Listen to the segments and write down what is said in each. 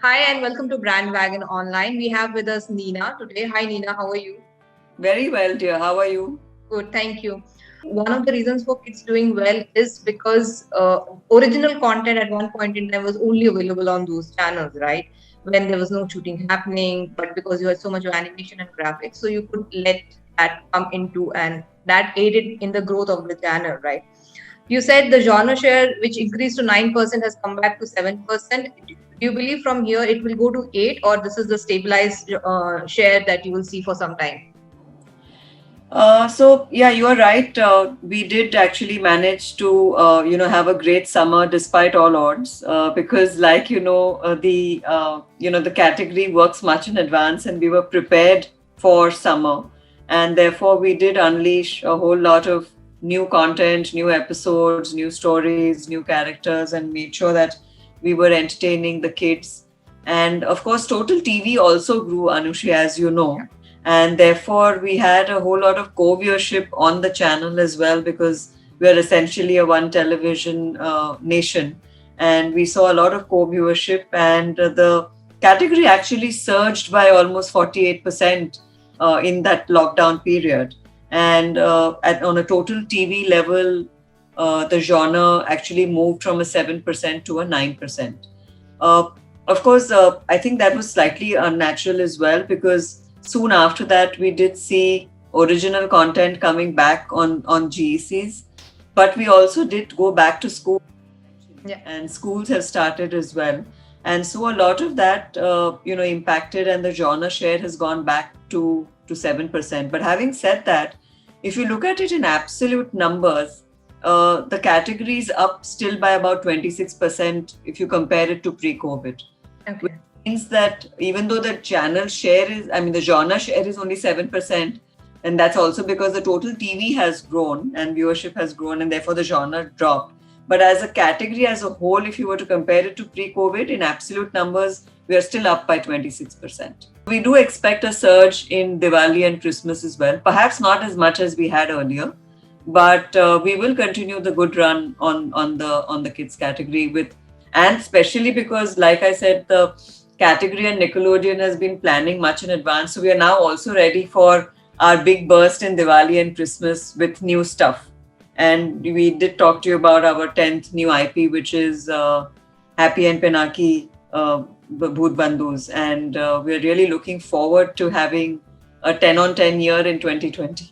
Hi and welcome to Brandwagon Online. We have with us Nina today. Hi Nina, how are you? Very well, dear. How are you? Good, thank you. One of the reasons for kids doing well is because original content at one point in time was only available on those channels, right? When there was no shooting happening, but because you had so much of animation and graphics, so you could let that come into, and that aided in the growth of the channel, right? You said the genre share, which increased to 9%, has come back to 7%. Do you believe from here it will go to 8, or this is the stabilized share that you will see for some time? So you are right. We did actually manage to, have a great summer despite all odds. Because, like the category works much in advance, and we were prepared for summer, and therefore we did unleash a whole lot of new content, new episodes, new stories, new characters, and made sure that we were entertaining the kids. And of course, Total TV also grew, Anushi, as you know, and therefore we had a whole lot of co-viewership on the channel as well, because we are essentially a one television nation, and we saw a lot of co-viewership, and the category actually surged by almost 48% in that lockdown period. And on a Total TV level, the genre actually moved from a 7% to a 9%. uh, of course, I think that was slightly unnatural as well, because soon after that, we did see original content coming back on GECs, but we also did go back to school, Yeah. and schools have started as well. And so a lot of that, impacted, and the genre share has gone back to 7%. But having said that, if you look at it in absolute numbers, the category is up still by about 26% if you compare it to pre-COVID, which Okay. means that even though the channel share is, I mean, the genre share is only 7%, and that's also because the Total TV has grown and viewership has grown, and therefore the genre dropped. But as a category as a whole, if you were to compare it to pre-COVID, in absolute numbers, we are still up by 26%. We do expect a surge in Diwali and Christmas as well. Perhaps not as much as we had earlier, but we will continue the good run on the kids category with, and especially because, like I said, the category and Nickelodeon has been planning much in advance. So we are now also ready for our big burst in Diwali and Christmas with new stuff. And we did talk to you about our 10th new IP, which is Happy and Pinaki Bhoot Bandhus. And we're really looking forward to having a 10 on 10 year in 2020.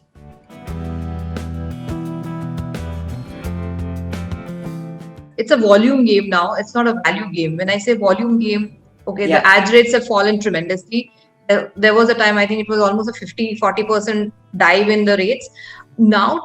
It's a volume game now. It's not a value game. When I say volume game, okay, the Yeah. ad rates have fallen tremendously. There was a time, I think it was almost a 50-40% dive in the rates. Now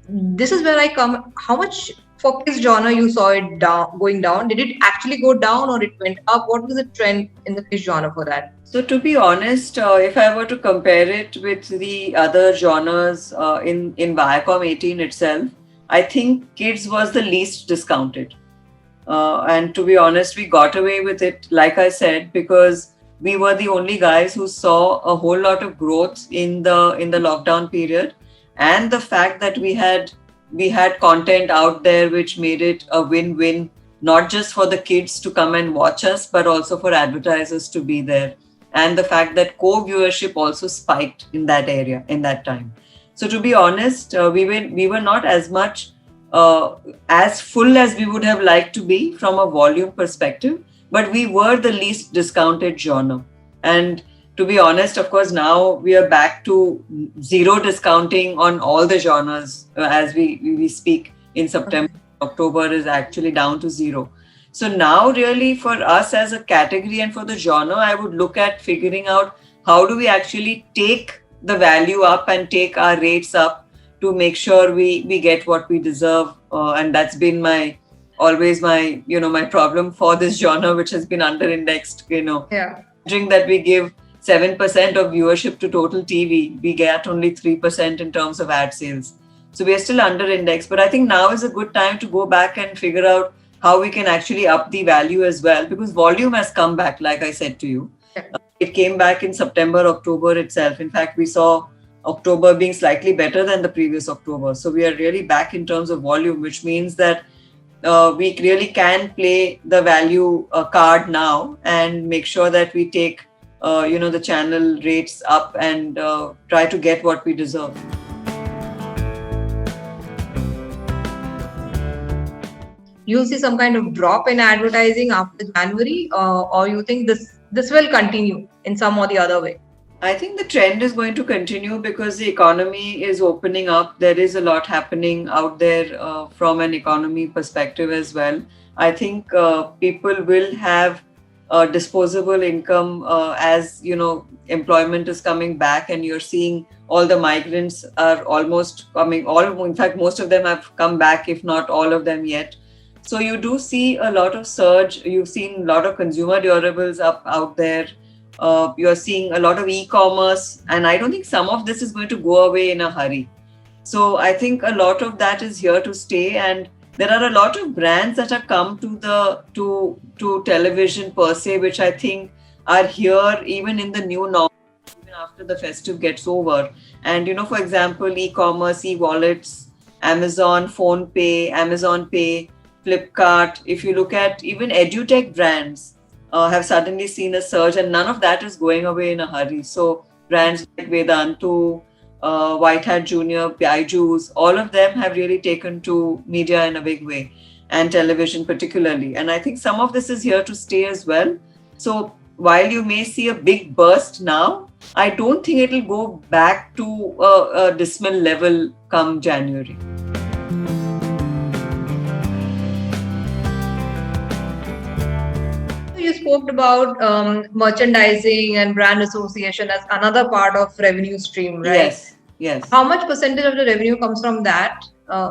this is where I come. How much for kids genre you saw it down, going down? Did it actually go down or it went up? What was the trend in the kids genre for that? So to be honest, if I were to compare it with the other genres in Viacom 18 itself, I think kids was the least discounted. And to be honest, we got away with it, like I said, because we were the only guys who saw a whole lot of growth in the lockdown period, and the fact that we had content out there which made it a win-win, not just for the kids to come and watch us, but also for advertisers to be there, and the fact that co-viewership also spiked in that area in that time. So to be honest, we were not as much as full as we would have liked to be from a volume perspective, but we were the least discounted genre. And to be honest, of course, now we are back to zero discounting on all the genres as we speak. In September, October is actually down to zero. So now, really, for us as a category and for the genre, I would look at figuring out how do we actually take the value up and take our rates up to make sure we get what we deserve. And that's been always my problem for this genre, which has been under indexed. Yeah. Considering that we give 7% of viewership to Total TV, we get only 3% in terms of ad sales. So we are still under indexed. But I think now is a good time to go back and figure out how we can actually up the value as well, because volume has come back, like I said to you. It came back in September, October itself. In fact, we saw October being slightly better than the previous October. So we are really back in terms of volume, which means that we really can play the value card now and make sure that we take the channel rates up and try to get what we deserve. You see some kind of drop in advertising after January, or you think this will continue in some or the other way? I think the trend is going to continue because the economy is opening up. There is a lot happening out there from an economy perspective as well. I think people will have disposable income as employment is coming back, and you're seeing all the migrants are almost coming. In fact, most of them have come back, if not all of them yet. So you do see a lot of surge. You've seen a lot of consumer durables out there. You're seeing a lot of e-commerce, and I don't think some of this is going to go away in a hurry. So I think a lot of that is here to stay, and there are a lot of brands that have come to television per se, which I think are here even in the new norm, even after the festive gets over. And for example, e-commerce, e-wallets, Amazon, PhonePe, Amazon Pay, Flipkart. If you look at even edutech brands, have suddenly seen a surge, and none of that is going away in a hurry. So brands like Vedantu, White Hat Junior, Byju's, all of them have really taken to media in a big way, and television particularly. And I think some of this is here to stay as well. So while you may see a big burst now, I don't think it will go back to a dismal level come January. You spoke about merchandising and brand association as another part of revenue stream, right? Yes. How much percentage of the revenue comes from that?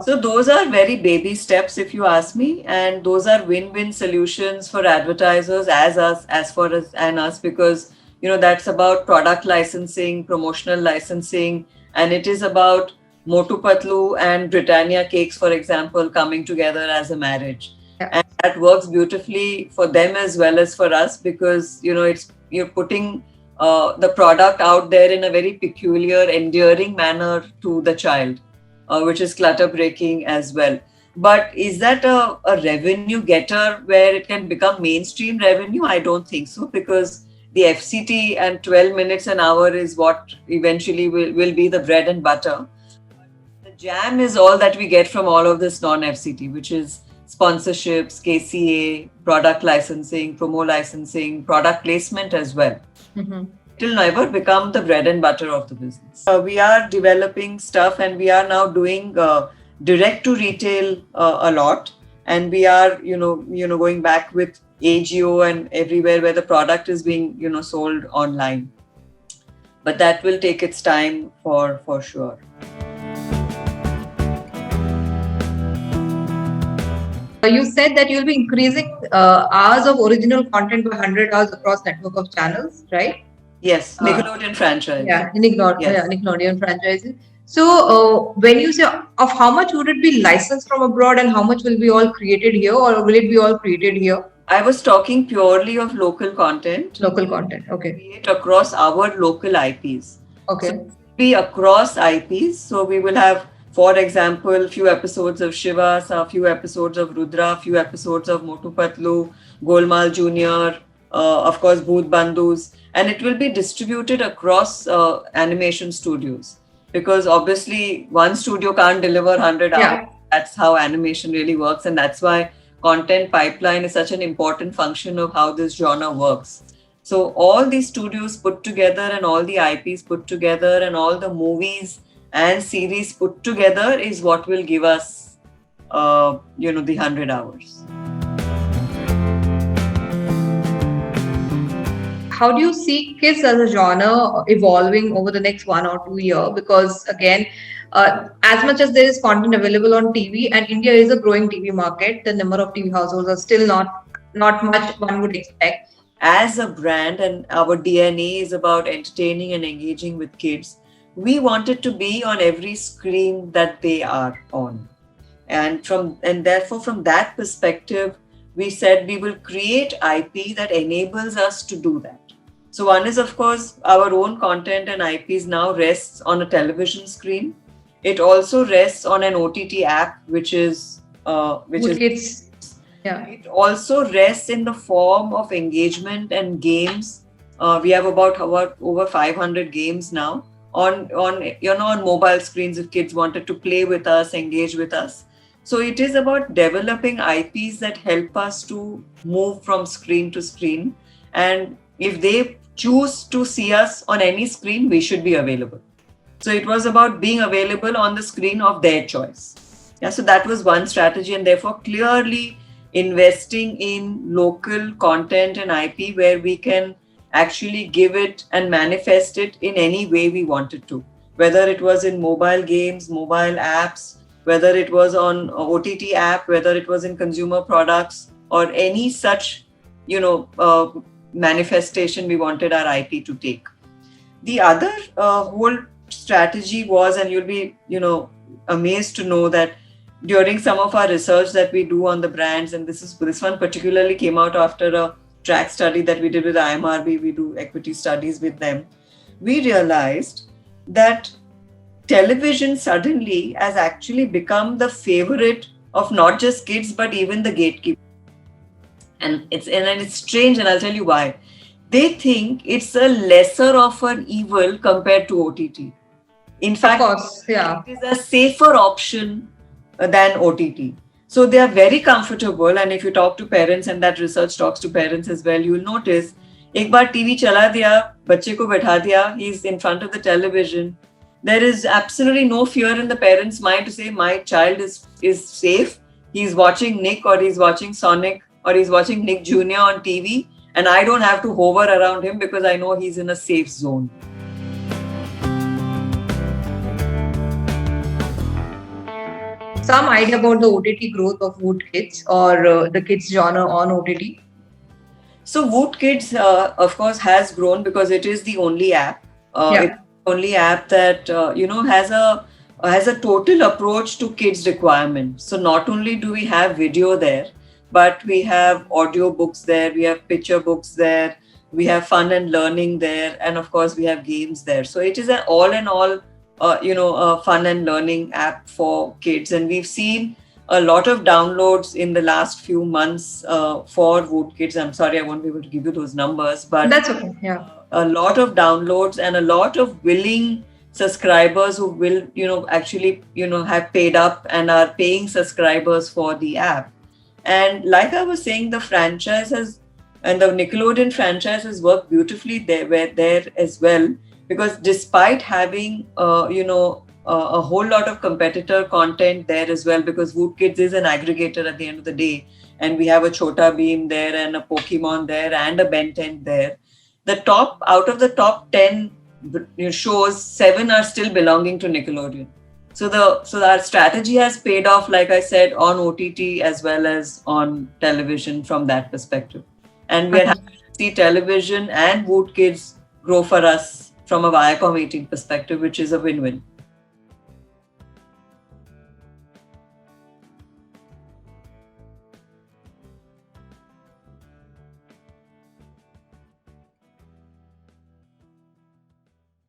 So those are very baby steps, if you ask me, and those are win-win solutions for advertisers as for us and us, because that's about product licensing, promotional licensing, and it is about Motu Patlu and Britannia cakes, for example, coming together as a marriage. Yeah. And that works beautifully for them as well as for us, because you're putting the product out there in a very peculiar, endearing manner to the child, which is clutter breaking as well. But is that a revenue getter where it can become mainstream revenue? I don't think so, because the FCT and 12 minutes an hour is what eventually will be the bread and butter. The jam is all that we get from all of this non-FCT, which is sponsorships, KCA, product licensing, promo licensing, product placement as well. Mm-hmm. It will never become the bread and butter of the business. We are developing stuff, and we are now doing direct to retail a lot, and we are going back with AGO and everywhere where the product is being sold online. But that will take its time for sure. You said that you'll be increasing hours of original content by 100 hours across network of channels, right? Yes, Nickelodeon franchise. Yeah, Nickelodeon franchises. So when you say of how much would it be licensed from abroad and how much will be all created here, or will it be all created here? I was talking purely of local content. Local content, okay. Create across our local IPs. Okay. So it will be across IPs. So we will have, for example, few episodes of Shiva, a few episodes of Rudra, few episodes of Motu Patlu, Golmaal Junior, of course, Bhoot Bandhus, and it will be distributed across animation studios, because obviously one studio can't deliver 100 hours. Yeah. That's how animation really works, and that's why content pipeline is such an important function of how this genre works. So all these studios put together and all the IPs put together and all the movies and series put together is what will give us, the 100 hours. How do you see kids as a genre evolving over the next 1 or 2 years? Because again, as much as there is content available on TV, and India is a growing TV market, the number of TV households are still not much one would expect. As a brand, and our DNA is about entertaining and engaging with kids, we wanted to be on every screen that they are on. And therefore, from that perspective, we said we will create IP that enables us to do that. So one is, of course, our own content and IPs now rests on a television screen. It also rests on an OTT app, which is which Wood is Kids. Yeah. it also rests in the form of engagement and games. We have about over 500 games now on on mobile screens if kids wanted to play with us, engage with us. So it is about developing IPs that help us to move from screen to screen. And if they choose to see us on any screen, we should be available. So it was about being available on the screen of their choice. Yeah, so that was one strategy, and therefore clearly investing in local content and IP where we can actually give it and manifest it in any way we wanted to, whether it was in mobile games, mobile apps, whether it was on OTT app, whether it was in consumer products or any such, manifestation we wanted our IP to take. The other whole strategy was, and you'll be, amazed to know that during some of our research that we do on the brands, and this one particularly came out after a track study that we did with IMRB, we do equity studies with them. We realized that television suddenly has actually become the favorite of not just kids, but even the gatekeepers. And it's strange, and I'll tell you why. They think it's a lesser of an evil compared to OTT. In fact, of course, yeah. it is a safer option than OTT. So they are very comfortable. And if you talk to parents, and that research talks to parents as well, you will notice, एक बार TV चला दिया, बच्चे को बैठा दिया, he's in front of the television. There is absolutely no fear in the parents' mind to say, my child is safe. He's watching Nick, or he's watching Sonic, or he's watching Nick Jr. on TV. And I don't have to hover around him because I know he's in a safe zone. Some idea about the OTT growth of Wood Kids or the kids genre on OTT? So Wood Kids, of course, has grown because it is the only app. It's the only app that has a total approach to kids' requirements. So not only do we have video there, but we have audio books there, we have picture books there, we have fun and learning there, and of course we have games there. So it is an all in all, a fun and learning app for kids. And we've seen a lot of downloads in the last few months for Wood Kids. I'm sorry, I won't be able to give you those numbers, but that's okay. Yeah, a lot of downloads and a lot of willing subscribers who will, actually, have paid up and are paying subscribers for the app. And like I was saying, the franchise and the Nickelodeon franchise has worked beautifully there as well, because despite having, a whole lot of competitor content there as well, because Wood Kids is an aggregator at the end of the day, and we have a Chota Beam there and a Pokemon there and a Ben 10 there. Out of the top 10 shows, 7 are still belonging to Nickelodeon. So our strategy has paid off, like I said, on OTT as well as on television from that perspective. And we're happy to see television and Wood Kids grow for us from a Viacom 18 perspective, which is a win-win.